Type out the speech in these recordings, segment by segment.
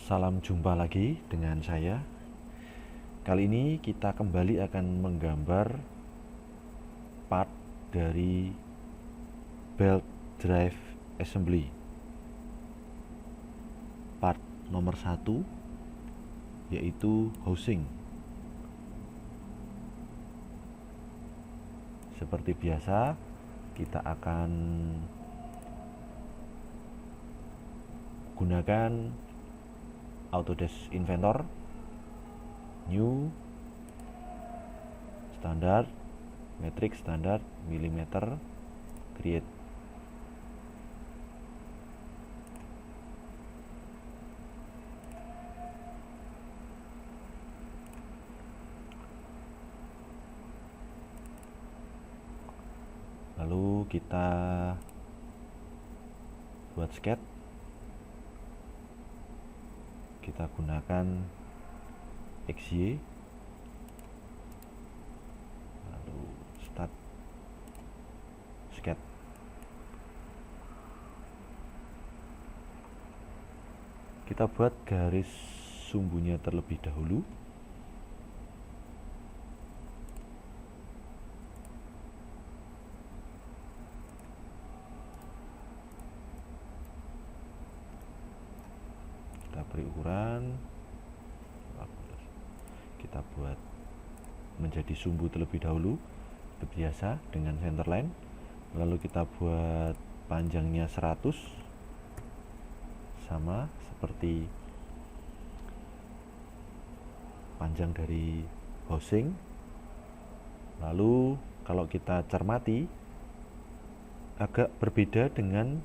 Salam jumpa lagi dengan saya. Kali ini kita kembali akan menggambar part dari belt drive assembly. Part nomor 1 yaitu housing. Seperti biasa, kita akan gunakan Autodesk Inventor, New, Standard, Metric Standard, Millimeter, Create. Lalu kita buat sketch. Kita gunakan XY, lalu start sketch. Kita buat garis sumbunya terlebih dahulu. Kita beri ukuran, kita buat menjadi sumbu terlebih dahulu seperti biasa dengan center line. Lalu kita buat panjangnya 100 sama seperti panjang dari housing. Lalu kalau kita cermati agak berbeda dengan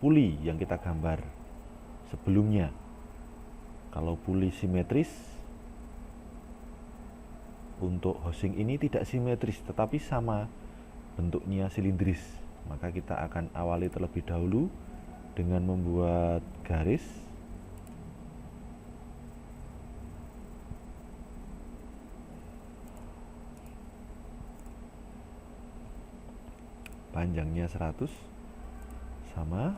puli yang kita gambar sebelumnya. Kalau puli simetris, untuk housing ini tidak simetris tetapi sama bentuknya silindris. Maka kita akan awali terlebih dahulu dengan membuat garis panjangnya 100 sama.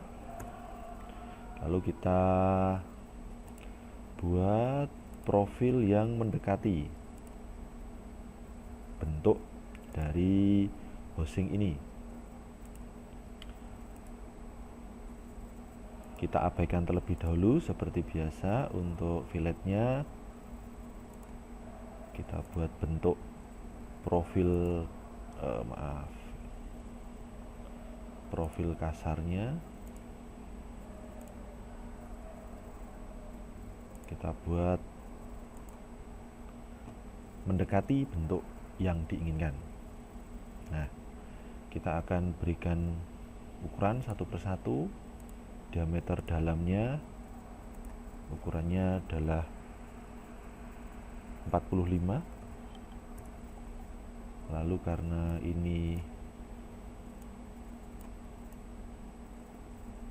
Lalu kita buat profil yang mendekati bentuk dari housing ini. Kita abaikan terlebih dahulu seperti biasa. Untuk filletnya kita buat bentuk profil profil kasarnya kita buat mendekati bentuk yang diinginkan. Nah, kita akan berikan ukuran satu persatu. Diameter dalamnya ukurannya adalah 45. Lalu karena ini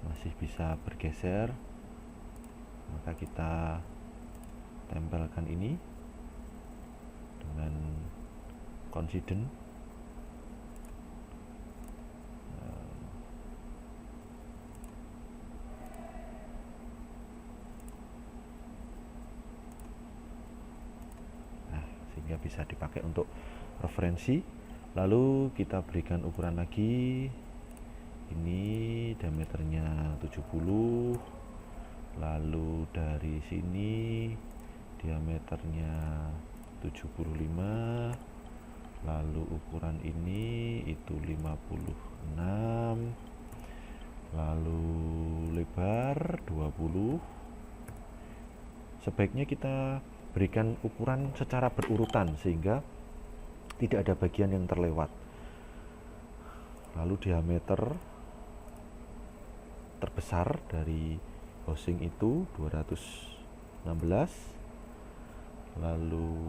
masih bisa bergeser, maka kita tempelkan ini dengan coincident. Nah, sehingga bisa dipakai untuk referensi. Lalu kita berikan ukuran lagi. Ini diameternya 70. Lalu dari sini diameternya 75. Lalu ukuran ini itu 56. Lalu lebar 20. Sebaiknya kita berikan ukuran secara berurutan sehingga tidak ada bagian yang terlewat. Lalu diameter terbesar dari housing itu 216. Lalu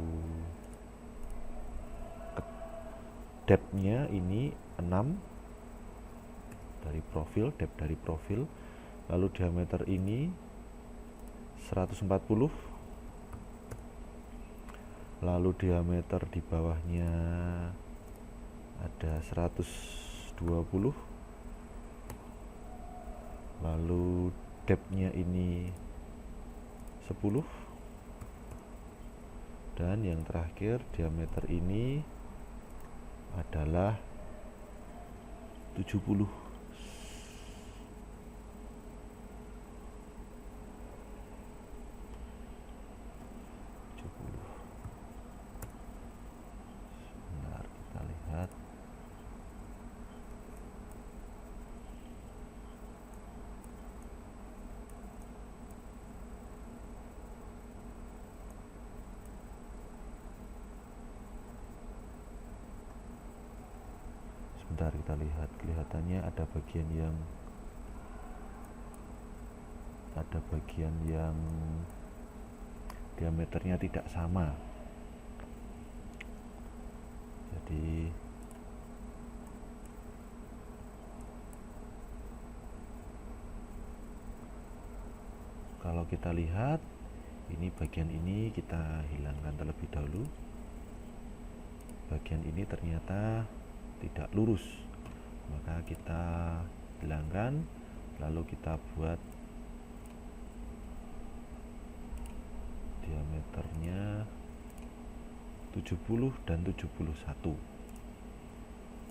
depth-nya ini 6 dari profil, depth dari profil. Lalu diameter ini 140. Lalu diameter di bawahnya ada 120. Lalu depth-nya ini 10, dan yang terakhir diameter ini adalah 70. Sebentar, kita lihat. Sebentar, kita lihat. Kelihatannya ada bagian yang diameternya tidak sama. Jadi kalau kita lihat, ini bagian ini kita hilangkan terlebih dahulu. Bagian ini ternyata tidak lurus, maka kita hilangkan, lalu kita buat diameternya 70 dan 71.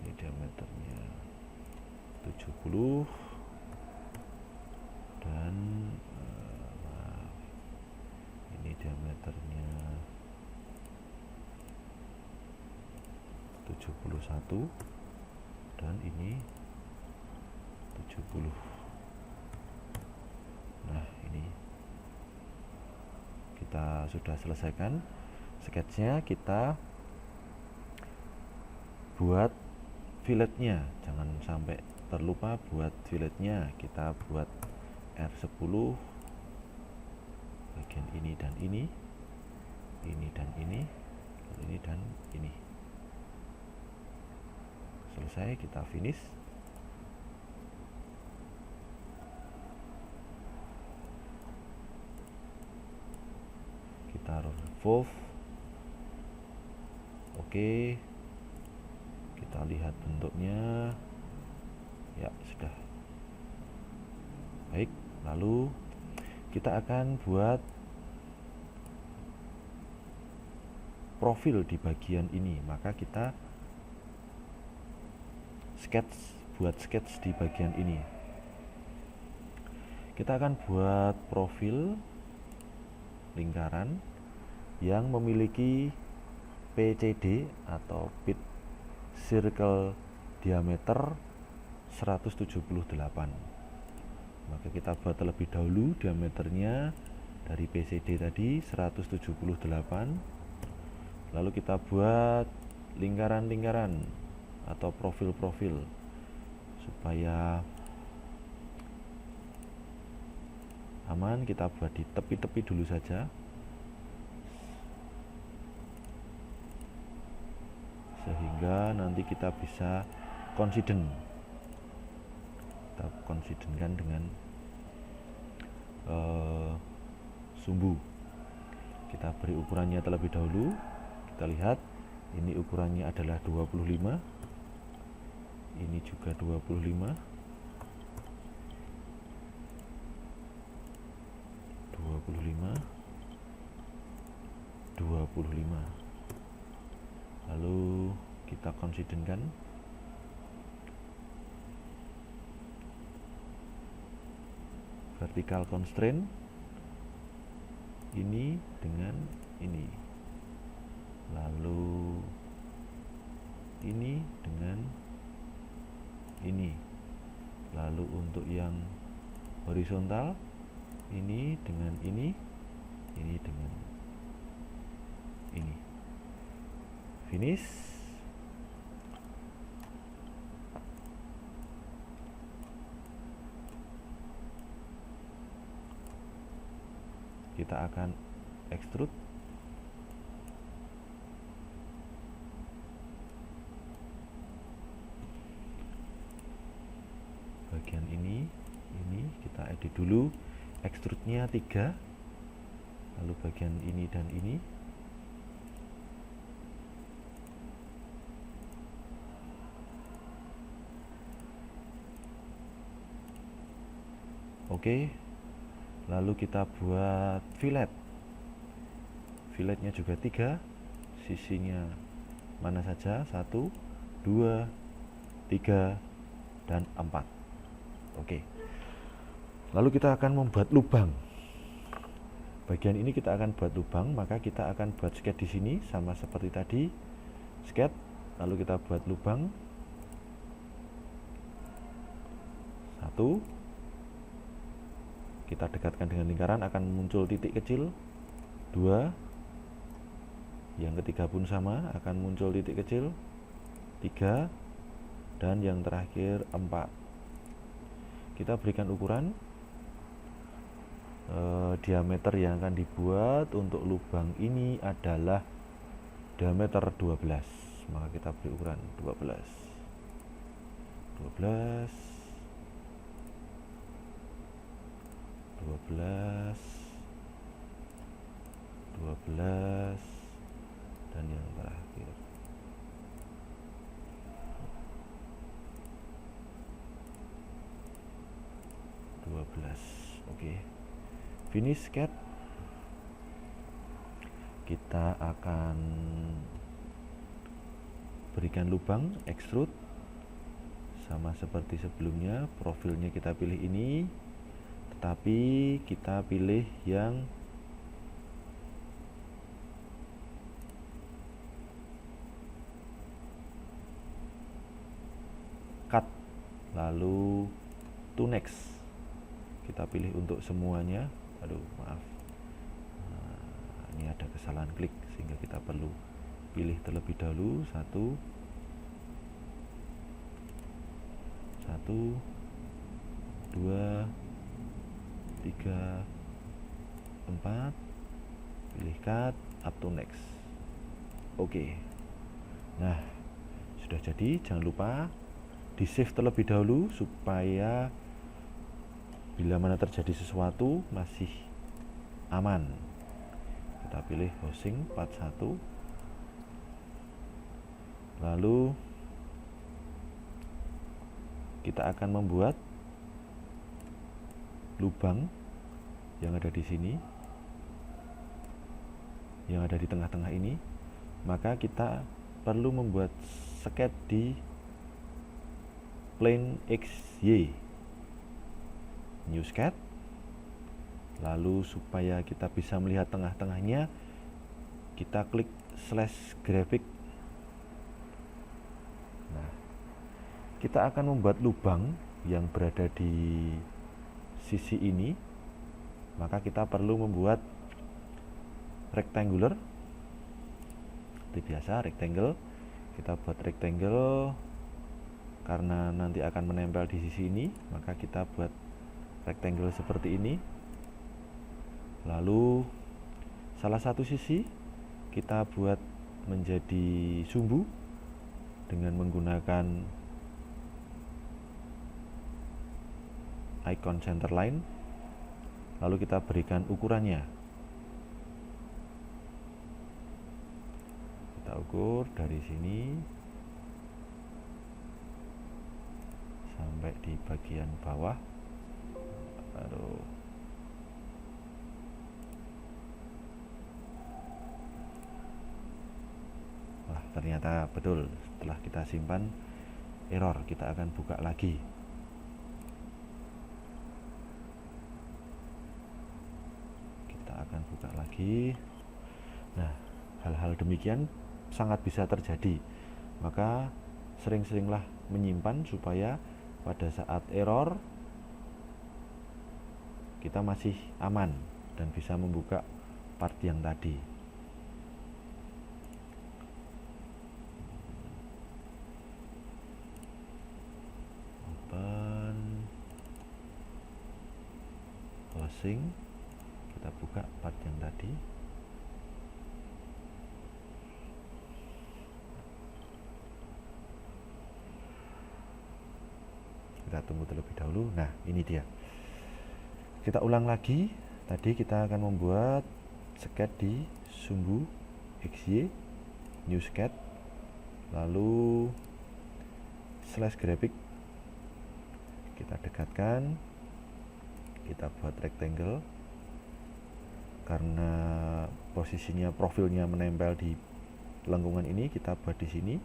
Ini diameternya 70 dan ini diameternya 71 dan ini 70. Nah, ini kita sudah selesaikan sketsnya. Kita buat filletnya, jangan sampai terlupa buat filletnya. Kita buat R10 bagian ini dan ini dan ini dan ini. Selesai, kita finish. Kita revolve. Oke, kita lihat bentuknya. Ya, sudah baik. Lalu kita akan buat profil di bagian ini, maka kita buat sketch di bagian ini. Kita akan buat profil lingkaran yang memiliki PCD atau pit circle diameter 178. Maka kita buat terlebih dahulu diameternya dari PCD tadi 178. Lalu kita buat lingkaran-lingkaran atau profil-profil supaya aman. Kita buat di tepi-tepi dulu saja, sehingga nanti kita bisa konsiden. Kita konsidenkan dengan sumbu. Kita beri ukurannya terlebih dahulu. Kita lihat, ini ukurannya adalah 25, ini juga 25, 25. Lalu kita konsidenkan. Vertical constraint ini dengan ini, lalu ini dengan ini, lalu untuk yang horizontal ini dengan ini dengan ini. Finish. Kita akan extrude. Bagian ini kita edit dulu, extrude-nya 3, lalu bagian ini dan ini. Oke, Lalu kita buat fillet. Filletnya juga 3, sisinya mana saja, 1, 2, 3, dan 4. Oke. Lalu kita akan membuat lubang. Bagian ini kita akan buat lubang, maka kita akan buat sket di sini sama seperti tadi. Sket, lalu kita buat lubang. 1. Kita dekatkan dengan lingkaran, akan muncul titik kecil. 2. Yang ketiga pun sama, akan muncul titik kecil. 3. Dan yang terakhir 4. Kita berikan ukuran diameter yang akan dibuat untuk lubang ini adalah diameter 12. Maka kita beri ukuran 12. 12 dan yang terakhir 12. Oke. Finish sket. Kita akan berikan lubang, extrude sama seperti sebelumnya. Profilnya kita pilih ini, tetapi kita pilih yang cut, lalu to next. Kita pilih untuk semuanya. Aduh, maaf, ini ada kesalahan klik sehingga kita perlu pilih terlebih dahulu. 1, 2, 3, 4. Pilih cut, up to next. Oke. Nah, sudah jadi. Jangan lupa di save terlebih dahulu supaya bila mana terjadi sesuatu masih aman. Kita pilih housing part 1. Lalu kita akan membuat lubang yang ada di sini, yang ada di tengah-tengah ini. Maka kita perlu membuat sket di plane XY. New sket. Lalu supaya kita bisa melihat tengah-tengahnya, kita klik slash graphic. Nah, kita akan membuat lubang yang berada di sisi ini. Maka kita perlu membuat rectangular. Seperti biasa, rectangle. Kita buat rectangle karena nanti akan menempel di sisi ini, maka kita buat rectangle seperti ini. Lalu salah satu sisi kita buat menjadi sumbu dengan menggunakan icon center line. Lalu kita berikan ukurannya. Kita ukur dari sini sampai di bagian bawah. Aduh. Wah, ternyata betul. Setelah kita simpan, error. Kita akan buka lagi. Kita akan buka lagi. Nah, hal-hal demikian sangat bisa terjadi. Maka sering-seringlah menyimpan supaya pada saat error kita masih aman dan bisa membuka part yang tadi. Open, closing, kita buka part yang tadi. Kita tunggu terlebih dahulu. Nah, ini dia. Kita ulang lagi. Tadi kita akan membuat sket di sumbu XY, new sket, lalu slash graphic. Kita dekatkan, kita buat rectangle karena posisinya profilnya menempel di lengkungan ini, kita buat di sini,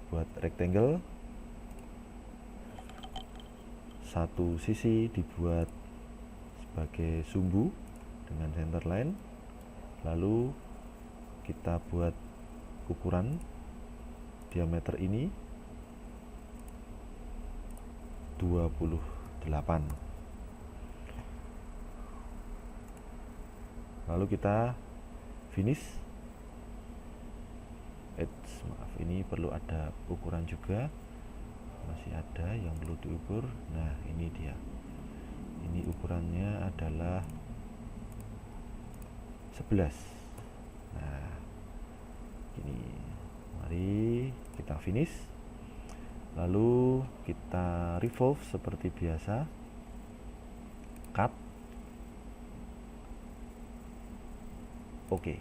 buat rectangle, satu sisi dibuat sebagai sumbu dengan center line, lalu kita buat ukuran diameter ini 28. Lalu kita finish. Maaf, ini perlu ada ukuran juga, masih ada yang perlu diukur. Nah, ini dia, ini ukurannya adalah 11. Nah, ini mari kita finish, lalu kita revolve seperti biasa, cut. Oke.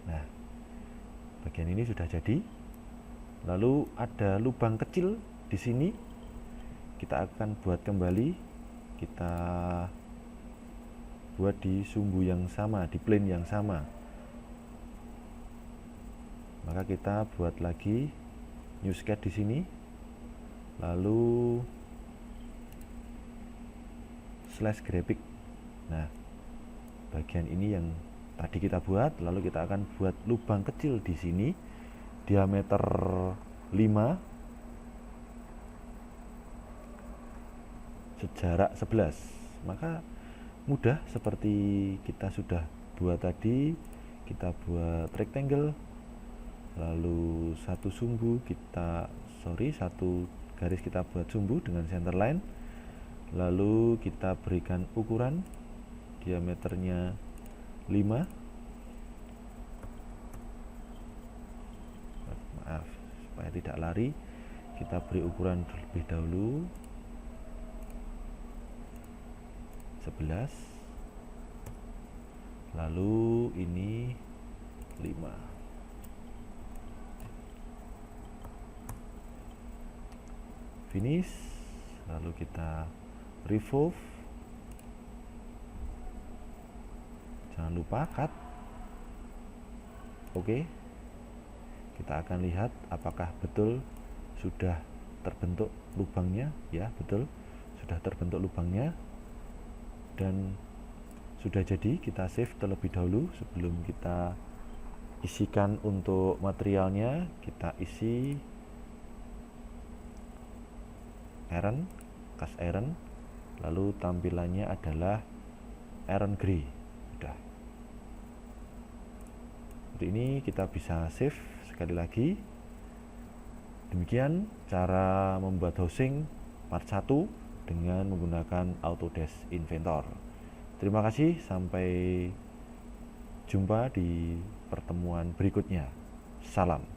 Nah, bagian ini sudah jadi. Lalu ada lubang kecil di sini, kita akan buat kembali. Kita buat di sumbu yang sama, di plane yang sama. Maka kita buat lagi new sketch di sini. Lalu slash graphic. Nah, bagian ini yang tadi kita buat, lalu kita akan buat lubang kecil di sini, diameter 5, sejarak 11. Maka mudah seperti kita sudah buat tadi. Kita buat rectangle, lalu satu garis kita buat sumbu dengan center line, lalu kita berikan ukuran diameternya 5. Maaf, supaya tidak lari, kita beri ukuran terlebih dahulu 11, lalu ini 5. Finish, lalu kita revolve. Jangan lupa cut. Oke, kita akan lihat apakah betul sudah terbentuk lubangnya. Ya, betul, sudah terbentuk lubangnya dan sudah jadi. Kita save terlebih dahulu sebelum kita isikan untuk materialnya. Kita isi iron, cast iron, lalu tampilannya adalah iron gray. Sudah. Seperti ini kita bisa save sekali lagi. Demikian cara membuat housing part 1 dengan menggunakan Autodesk Inventor. Terima kasih, sampai jumpa di pertemuan berikutnya. Salam.